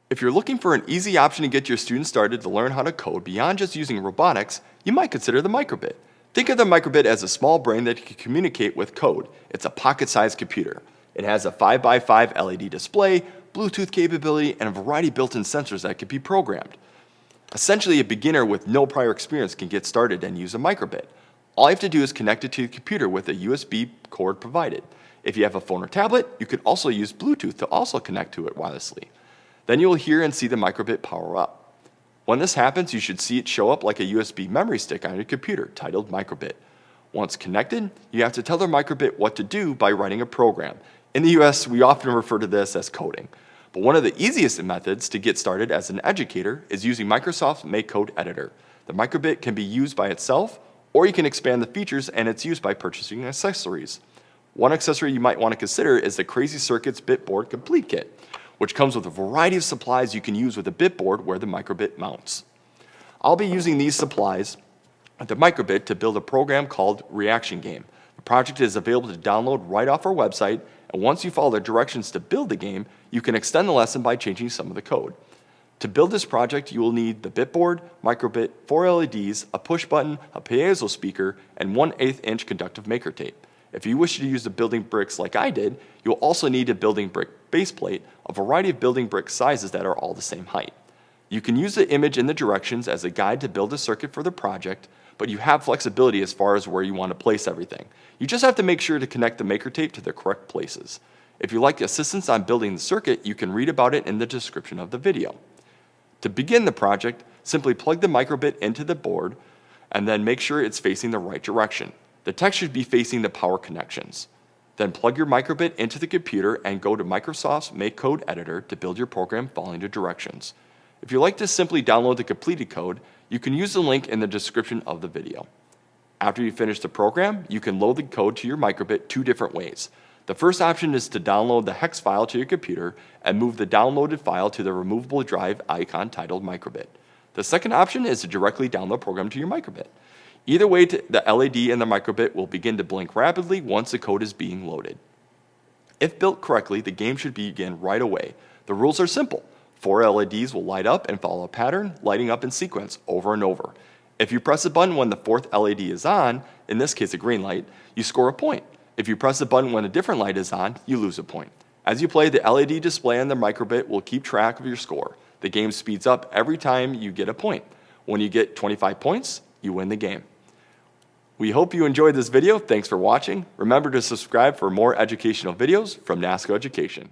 If you're looking for an easy option to get your students started to learn how to code beyond just using robotics, you might consider the Microbit. Think of the Microbit as a small brain that can communicate with code. It's a pocket-sized computer. It has a 5x5 LED display, Bluetooth capability, and a variety of built-in sensors that can be programmed. Essentially, a beginner with no prior experience can get started and use a Microbit. All you have to do is connect it to the computer with a USB cord provided. If you have a phone or tablet, you could also use Bluetooth to also connect to it wirelessly. Then you will hear and see the Microbit power up. When this happens, you should see it show up like a USB memory stick on your computer titled Microbit. Once connected, you have to tell the Microbit what to do by writing a program. In the US, we often refer to this as coding. But one of the easiest methods to get started as an educator is using Microsoft's MakeCode editor. The Microbit can be used by itself, or you can expand the features and it's used by purchasing accessories. One accessory you might want to consider is the Crazy Circuits Bitboard Complete Kit, which comes with a variety of supplies you can use with a Bitboard where the Microbit mounts. I'll be using these supplies at the Microbit to build a program called Reaction Game. The project is available to download right off our website, and once you follow the directions to build the game, you can extend the lesson by changing some of the code. To build this project, you will need the Bitboard, Microbit, 4 LEDs, a push button, a piezo speaker, and 1/8 inch conductive maker tape. If you wish to use the building bricks like I did, you'll also need a building brick base plate, a variety of building brick sizes that are all the same height. You can use the image in the directions as a guide to build a circuit for the project, but you have flexibility as far as where you want to place everything. You just have to make sure to connect the maker tape to the correct places. If you like assistance on building the circuit, you can read about it in the description of the video. To begin the project, simply plug the Microbit into the board and then make sure it's facing the right direction. The text should be facing the power connections. Then plug your Microbit into the computer and go to Microsoft's MakeCode editor to build your program following the directions. If you'd like to simply download the completed code, you can use the link in the description of the video. After you finish the program, you can load the code to your Microbit 2 different ways. The first option is to download the hex file to your computer and move the downloaded file to the removable drive icon titled Microbit. The second option is to directly download the program to your Microbit. Either way, the LED and the Microbit will begin to blink rapidly once the code is being loaded. If built correctly, the game should begin right away. The rules are simple. 4 LEDs will light up and follow a pattern, lighting up in sequence over and over. If you press a button when the 4th LED is on, in this case a green light, you score a point. If you press the button when a different light is on, you lose a point. As you play, the LED display on the Microbit will keep track of your score. The game speeds up every time you get a point. When you get 25 points, you win the game. We hope you enjoyed this video. Thanks for watching. Remember to subscribe for more educational videos from Nasco Education.